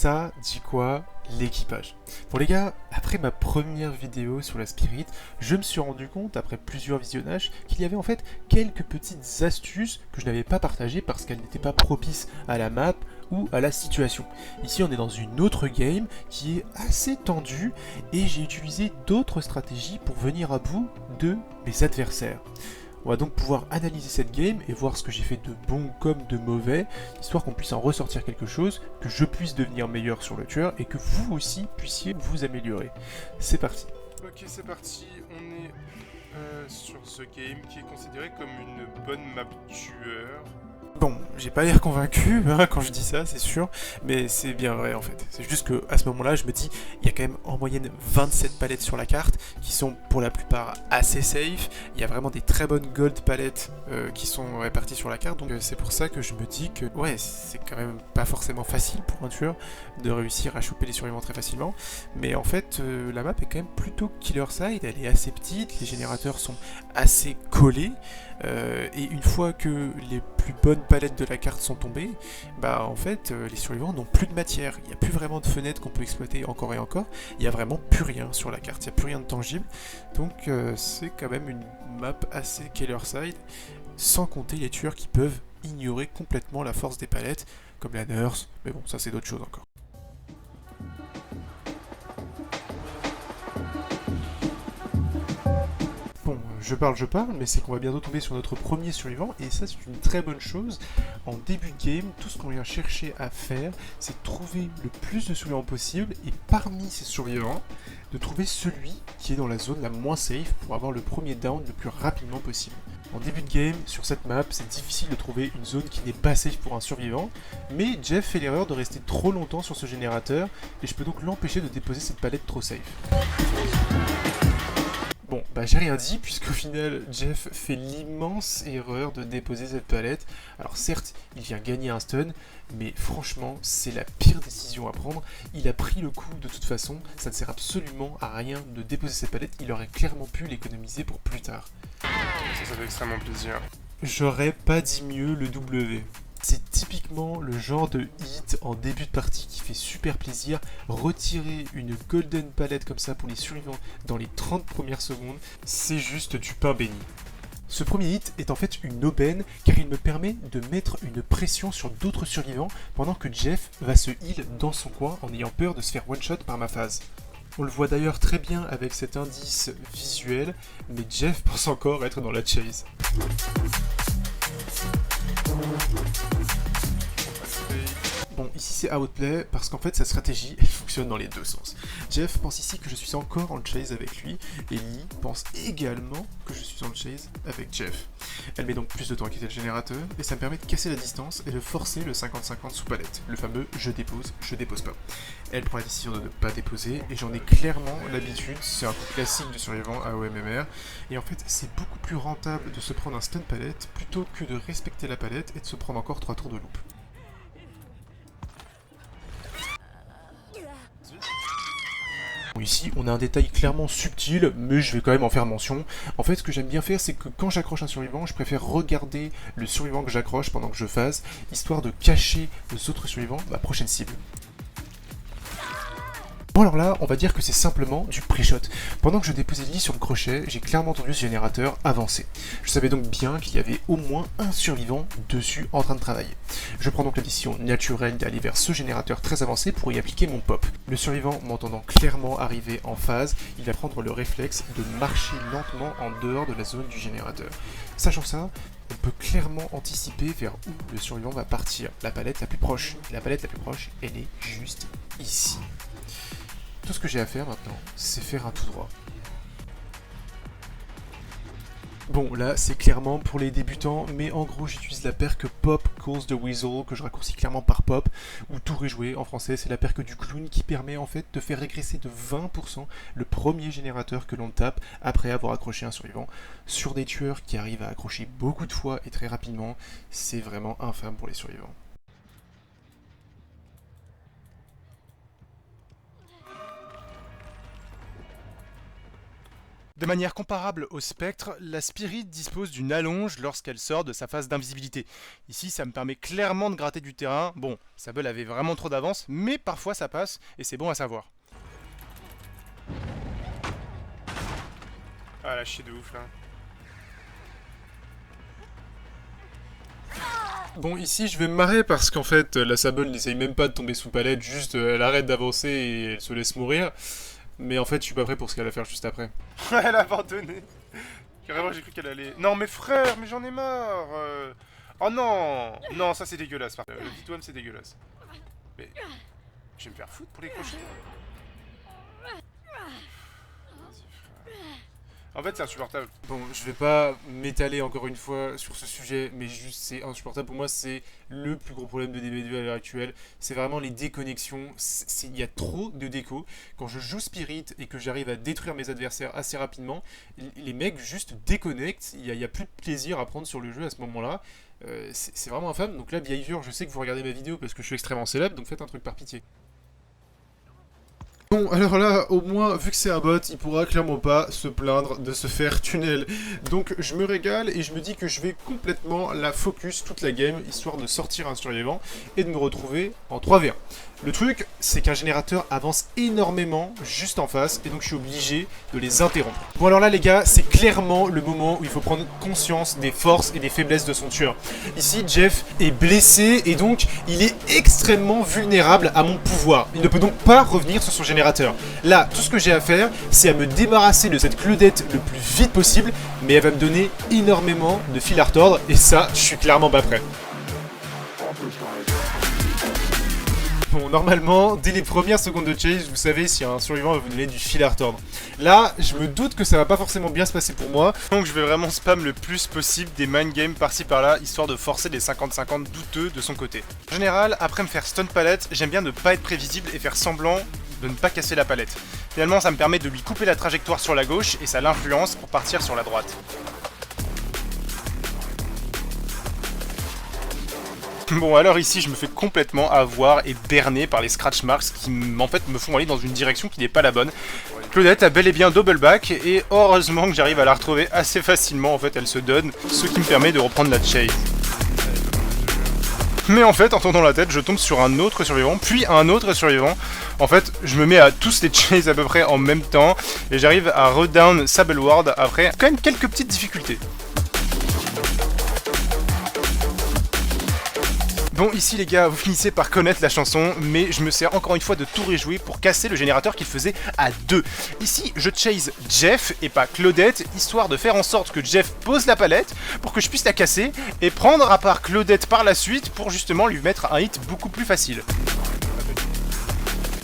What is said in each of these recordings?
ça dit quoi? L'équipage. Bon les gars, après ma première vidéo sur la Spirit, je me suis rendu compte, après plusieurs visionnages, qu'il y avait en fait quelques petites astuces que je n'avais pas partagées parce qu'elles n'étaient pas propices à la map ou à la situation. Ici on est dans une autre game qui est assez tendue et j'ai utilisé d'autres stratégies pour venir à bout de mes adversaires. On va donc pouvoir analyser cette game et voir ce que j'ai fait de bon comme de mauvais, histoire qu'on puisse en ressortir quelque chose, que je puisse devenir meilleur sur le tueur et que vous aussi puissiez vous améliorer. C'est parti. Ok, c'est parti, on est sur ce game qui est considéré comme une bonne map tueur. Bon, j'ai pas l'air convaincu hein, quand je dis ça, c'est sûr, mais c'est bien vrai en fait. C'est juste que à ce moment-là, je me dis, il y a quand même en moyenne 27 palettes sur la carte, qui sont pour la plupart assez safe. Il y a vraiment des très bonnes gold palettes qui sont réparties sur la carte, donc c'est pour ça que je me dis que ouais, c'est quand même pas forcément facile pour un tueur de réussir à choper les survivants très facilement. Mais en fait, la map est quand même plutôt killer side, elle est assez petite, les générateurs sont assez collés. Et une fois que les plus bonnes palettes de la carte sont tombées, bah en fait les survivants n'ont plus de matière, il n'y a plus vraiment de fenêtres qu'on peut exploiter encore et encore, il n'y a vraiment plus rien sur la carte, il n'y a plus rien de tangible, donc c'est quand même une map assez killer side, sans compter les tueurs qui peuvent ignorer complètement la force des palettes, comme la nurse, mais bon ça c'est d'autres choses encore. Bon, je parle, mais c'est qu'on va bientôt tomber sur notre premier survivant, et ça c'est une très bonne chose. En début de game, tout ce qu'on vient chercher à faire, c'est de trouver le plus de survivants possible, et parmi ces survivants, de trouver celui qui est dans la zone la moins safe pour avoir le premier down le plus rapidement possible. En début de game, sur cette map, c'est difficile de trouver une zone qui n'est pas safe pour un survivant, mais Jeff fait l'erreur de rester trop longtemps sur ce générateur, et je peux donc l'empêcher de déposer cette palette trop safe. Bon, bah j'ai rien dit, puisqu'au final, Jeff fait l'immense erreur de déposer cette palette. Alors certes, il vient gagner un stun, mais franchement, c'est la pire décision à prendre. Il a pris le coup de toute façon, ça ne sert absolument à rien de déposer cette palette, il aurait clairement pu l'économiser pour plus tard. Ça fait extrêmement plaisir. J'aurais pas dit mieux le W. C'est typiquement le genre de hit en début de partie qui fait super plaisir. Retirer une golden palette comme ça pour les survivants dans les 30 premières secondes, c'est juste du pain béni. Ce premier hit est en fait une aubaine car il me permet de mettre une pression sur d'autres survivants pendant que Jeff va se heal dans son coin en ayant peur de se faire one-shot par ma phase. On le voit d'ailleurs très bien avec cet indice visuel, mais Jeff pense encore être dans la chase. Bon, ici c'est outplay parce qu'en fait sa stratégie elle fonctionne dans les deux sens. Jeff pense ici que je suis encore en chase avec lui et Lee pense également que je suis en chase avec Jeff. Elle met donc plus de temps à quitter le générateur et ça me permet de casser la distance et de forcer le 50-50 sous palette, le fameux je dépose pas. Elle prend la décision de ne pas déposer et j'en ai clairement l'habitude, c'est un coup classique du survivant à OMMR et en fait c'est beaucoup plus rentable de se prendre un stun palette plutôt que de respecter la palette et de se prendre encore 3 tours de loop. Bon, ici, on a un détail clairement subtil, mais je vais quand même en faire mention. En fait, ce que j'aime bien faire, c'est que quand j'accroche un survivant, je préfère regarder le survivant que j'accroche pendant que je phase, histoire de cacher aux autres survivants ma prochaine cible. Bon alors là, on va dire que c'est simplement du pré-shot. Pendant que je déposais Lee sur le crochet, j'ai clairement entendu ce générateur avancer. Je savais donc bien qu'il y avait au moins un survivant dessus en train de travailler. Je prends donc la décision naturelle d'aller vers ce générateur très avancé pour y appliquer mon pop. Le survivant m'entendant clairement arriver en phase, il va prendre le réflexe de marcher lentement en dehors de la zone du générateur. Sachant ça, on peut clairement anticiper vers où le survivant va partir. La palette la plus proche. La palette la plus proche, elle est juste ici. Tout ce que j'ai à faire maintenant, c'est faire un tout droit. Bon, là, c'est clairement pour les débutants, mais en gros, j'utilise la perque Pop Calls the Weasel, que je raccourcis clairement par Pop, ou tout rejoué en français, c'est la perque du clown qui permet en fait de faire régresser de 20% le premier générateur que l'on tape après avoir accroché un survivant. Sur des tueurs qui arrivent à accrocher beaucoup de fois et très rapidement, c'est vraiment infâme pour les survivants. De manière comparable au spectre, la Spirit dispose d'une allonge lorsqu'elle sort de sa phase d'invisibilité. Ici, ça me permet clairement de gratter du terrain. Bon, Sable avait vraiment trop d'avance, mais parfois ça passe, et c'est bon à savoir. Ah, la chier de ouf, là. Bon, ici je vais me marrer parce qu'en fait la Sable n'essaye même pas de tomber sous palette, juste elle arrête d'avancer et elle se laisse mourir. Mais en fait je suis pas prêt pour ce qu'elle va faire juste après. Elle a abandonné. Carrément j'ai cru qu'elle allait... Non mais frère, mais j'en ai marre. Oh non. Non, ça c'est dégueulasse. Le Vitoum c'est dégueulasse. Mais... Je vais me faire foutre pour les crochets. En fait, c'est insupportable. Bon, je vais pas m'étaler encore une fois sur ce sujet, mais juste c'est insupportable pour moi, c'est le plus gros problème de DB2 à l'heure actuelle. C'est vraiment les déconnexions, il y a trop de déco. Quand je joue Spirit et que j'arrive à détruire mes adversaires assez rapidement, les mecs juste déconnectent, il y a plus de plaisir à prendre sur le jeu à ce moment-là. C'est vraiment infâme, donc là, Behavior, je sais que vous regardez ma vidéo parce que je suis extrêmement célèbre, donc faites un truc par pitié. Bon, alors là, au moins, vu que c'est un bot, il pourra clairement pas se plaindre de se faire tunnel. Donc je me régale et je me dis que je vais complètement la focus toute la game, histoire de sortir un survivant et de me retrouver en 3v1. Le truc, c'est qu'un générateur avance énormément juste en face, et donc je suis obligé de les interrompre. Bon alors là les gars, c'est clairement le moment où il faut prendre conscience des forces et des faiblesses de son tueur. Ici, Jeff est blessé, et donc il est extrêmement vulnérable à mon pouvoir. Il ne peut donc pas revenir sur son générateur. Là, tout ce que j'ai à faire, c'est à me débarrasser de cette Claudette le plus vite possible, mais elle va me donner énormément de fil à retordre, et ça, je suis clairement pas prêt. Bon, normalement, dès les premières secondes de chase, vous savez si un survivant va vous donner du fil à retordre. Là, je me doute que ça va pas forcément bien se passer pour moi. Donc je vais vraiment spam le plus possible des mind games par-ci par-là, histoire de forcer les 50-50 douteux de son côté. En général, après me faire stun palette, j'aime bien ne pas être prévisible et faire semblant de ne pas casser la palette. Finalement, ça me permet de lui couper la trajectoire sur la gauche et ça l'influence pour partir sur la droite. Bon alors ici je me fais complètement avoir et berner par les scratch marks qui en fait me font aller dans une direction qui n'est pas la bonne. Claudette a bel et bien double back et heureusement que j'arrive à la retrouver assez facilement, en fait elle se donne, ce qui me permet de reprendre la chase. Mais en fait en tournant la tête je tombe sur un autre survivant, puis un autre survivant. En fait je me mets à tous les chase à peu près en même temps et j'arrive à redown Sable Ward après quand même quelques petites difficultés. Bon, ici les gars, vous finissez par connaître la chanson, mais je me sers encore une fois de tout réjouir pour casser le générateur qu'il faisait à 2. Ici, je chase Jeff et pas Claudette, histoire de faire en sorte que Jeff pose la palette pour que je puisse la casser et prendre à part Claudette par la suite pour justement lui mettre un hit beaucoup plus facile.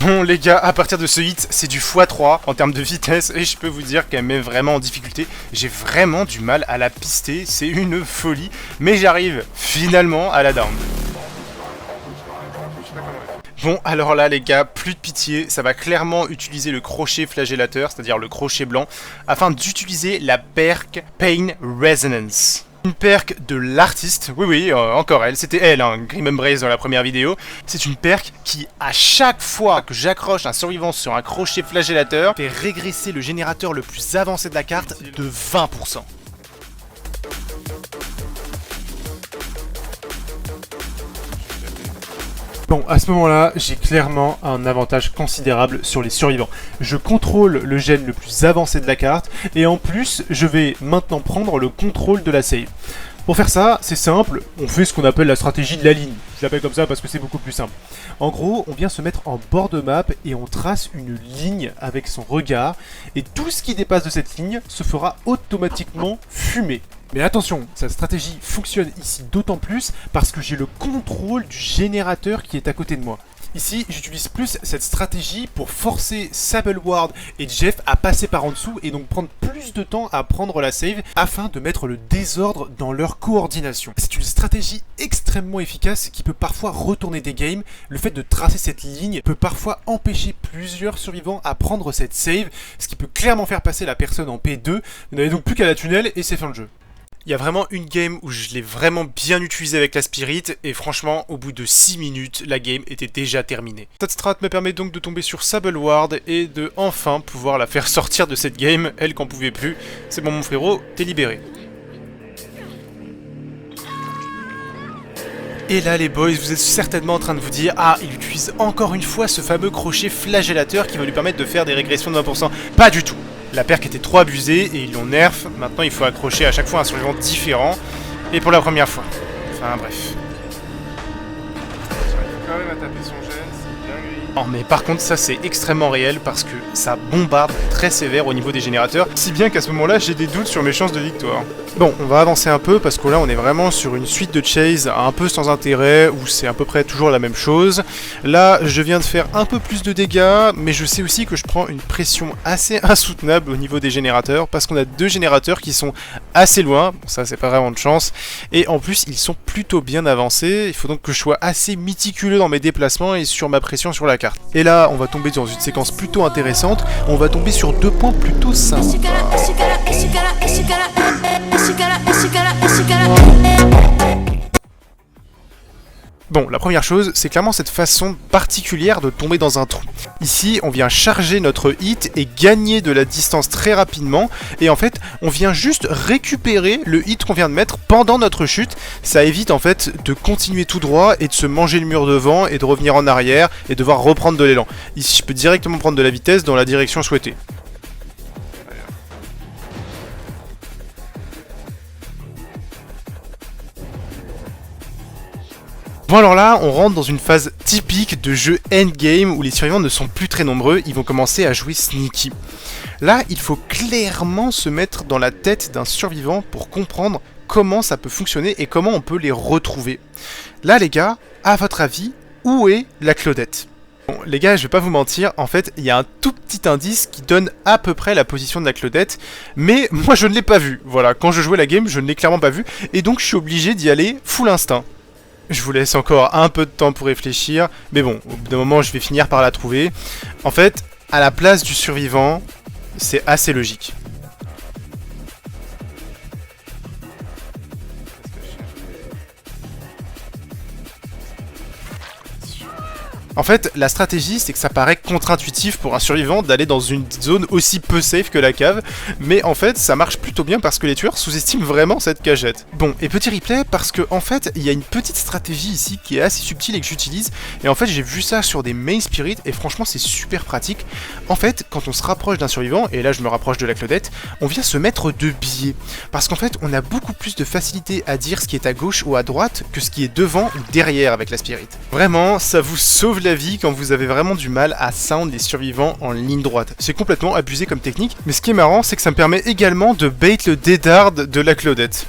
Bon les gars, à partir de ce hit, c'est du x3 en termes de vitesse et je peux vous dire qu'elle met vraiment en difficulté. J'ai vraiment du mal à la pister, c'est une folie, mais j'arrive finalement à la down. Bon, alors là les gars, plus de pitié, ça va clairement utiliser le crochet flagellateur, c'est-à-dire le crochet blanc, afin d'utiliser la perk Pain Resonance. Une perk de l'artiste, oui, encore elle, c'était elle, hein, Grim Embrace dans la première vidéo. C'est une perk qui, à chaque fois que j'accroche un survivant sur un crochet flagellateur, fait régresser le générateur le plus avancé de la carte de 20%. Bon, à ce moment-là, j'ai clairement un avantage considérable sur les survivants. Je contrôle le gène le plus avancé de la carte, et en plus, je vais maintenant prendre le contrôle de la save. Pour faire ça, c'est simple, on fait ce qu'on appelle la stratégie de la ligne. Je l'appelle comme ça parce que c'est beaucoup plus simple. En gros, on vient se mettre en bord de map et on trace une ligne avec son regard, et tout ce qui dépasse de cette ligne se fera automatiquement fumer. Mais attention, cette stratégie fonctionne ici d'autant plus parce que j'ai le contrôle du générateur qui est à côté de moi. Ici, j'utilise plus cette stratégie pour forcer Sable Ward et Jeff à passer par en dessous et donc prendre plus de temps à prendre la save afin de mettre le désordre dans leur coordination. C'est une stratégie extrêmement efficace qui peut parfois retourner des games. Le fait de tracer cette ligne peut parfois empêcher plusieurs survivants à prendre cette save, ce qui peut clairement faire passer la personne en P2. Vous n'avez donc plus qu'à la tunnel et c'est fin de jeu. Il y a vraiment une game où je l'ai vraiment bien utilisé avec la Spirit, et franchement, au bout de 6 minutes, la game était déjà terminée. Cette strat me permet donc de tomber sur Sable Ward et de enfin pouvoir la faire sortir de cette game, elle qu'en pouvait plus. C'est bon mon frérot, t'es libéré. Et là les boys, vous êtes certainement en train de vous dire « Ah, il utilise encore une fois ce fameux crochet flagellateur qui va lui permettre de faire des régressions de 20%. » Pas du tout. La perk était trop abusée et ils l'ont nerf. Maintenant il faut accrocher à chaque fois un survivant différent. Et pour la première fois. Enfin bref. J'arrive quand même à taper son gène, c'est bien gris. Oh mais par contre ça c'est extrêmement réel parce que ça bombarde très sévère au niveau des générateurs. Si bien qu'à ce moment là j'ai des doutes sur mes chances de victoire. Bon, on va avancer un peu parce que là on est vraiment sur une suite de chase un peu sans intérêt où c'est à peu près toujours la même chose. Là je viens de faire un peu plus de dégâts mais je sais aussi que je prends une pression assez insoutenable au niveau des générateurs parce qu'on a 2 générateurs qui sont assez loin. Bon, ça c'est pas vraiment de chance. Et en plus ils sont plutôt bien avancés. Il faut donc que je sois assez méticuleux dans mes déplacements et sur ma pression sur la carte. Et là on va tomber dans une séquence plutôt intéressante. On va tomber sur 2 points plutôt simples. Bon, la première chose, c'est clairement cette façon particulière de tomber dans un trou. Ici, on vient charger notre hit et gagner de la distance très rapidement. Et en fait, on vient juste récupérer le hit qu'on vient de mettre pendant notre chute. Ça évite en fait de continuer tout droit et de se manger le mur devant et de revenir en arrière et devoir reprendre de l'élan. Ici, je peux directement prendre de la vitesse dans la direction souhaitée. Bon alors là, on rentre dans une phase typique de jeu endgame où les survivants ne sont plus très nombreux, ils vont commencer à jouer sneaky. Là, il faut clairement se mettre dans la tête d'un survivant pour comprendre comment ça peut fonctionner et comment on peut les retrouver. Là les gars, à votre avis, où est la Claudette ? Bon, les gars, je vais pas vous mentir, en fait, il y a un tout petit indice qui donne à peu près la position de la Claudette, mais moi je ne l'ai pas vu. Voilà, quand je jouais la game, je ne l'ai clairement pas vu, et donc je suis obligé d'y aller full instinct. Je vous laisse encore un peu de temps pour réfléchir, mais bon, au bout d'un moment, je vais finir par la trouver. En fait, à la place du survivant, c'est assez logique. En fait, la stratégie, c'est que ça paraît contre-intuitif pour un survivant d'aller dans une zone aussi peu safe que la cave, mais en fait, ça marche plutôt bien parce que les tueurs sous-estiment vraiment cette cagette. Bon, et petit replay, parce que en fait, il y a une petite stratégie ici qui est assez subtile et que j'utilise, et en fait, j'ai vu ça sur des main spirit, et franchement, c'est super pratique. En fait, quand on se rapproche d'un survivant, et là, je me rapproche de la Claudette, on vient se mettre de biais, parce qu'en fait, on a beaucoup plus de facilité à dire ce qui est à gauche ou à droite que ce qui est devant ou derrière avec la spirit. Vraiment, ça vous sauve la vie quand vous avez vraiment du mal à sound les survivants en ligne droite. C'est complètement abusé comme technique, mais ce qui est marrant, c'est que ça me permet également de bait le deadard de la Claudette.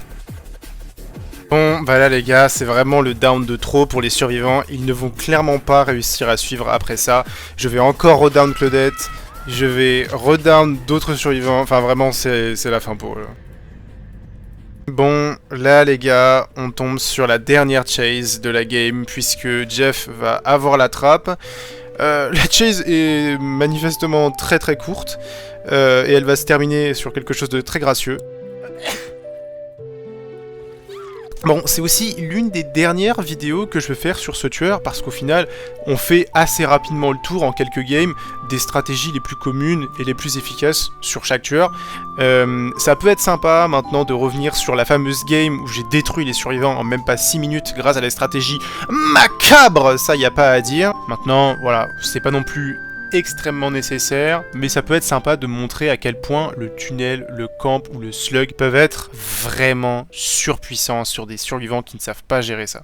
Bon, bah là les gars, c'est vraiment le down de trop pour les survivants. Ils ne vont clairement pas réussir à suivre après ça. Je vais encore redown Claudette, je vais redown d'autres survivants. Enfin vraiment, c'est la fin pour eux. Bon, là les gars, on tombe sur la dernière chase de la game puisque Jeff va avoir la trappe. La chase est manifestement très très courte et elle va se terminer sur quelque chose de très gracieux. Bon, c'est aussi l'une des dernières vidéos que je vais faire sur ce tueur parce qu'au final, on fait assez rapidement le tour en quelques games des stratégies les plus communes et les plus efficaces sur chaque tueur. Ça peut être sympa maintenant de revenir sur la fameuse game où j'ai détruit les survivants en même pas 6 minutes grâce à la stratégie macabre, ça y a pas à dire. Maintenant, voilà, c'est pas non plus extrêmement nécessaire, mais ça peut être sympa de montrer à quel point le tunnel, le camp ou le slug peuvent être vraiment surpuissants sur des survivants qui ne savent pas gérer ça.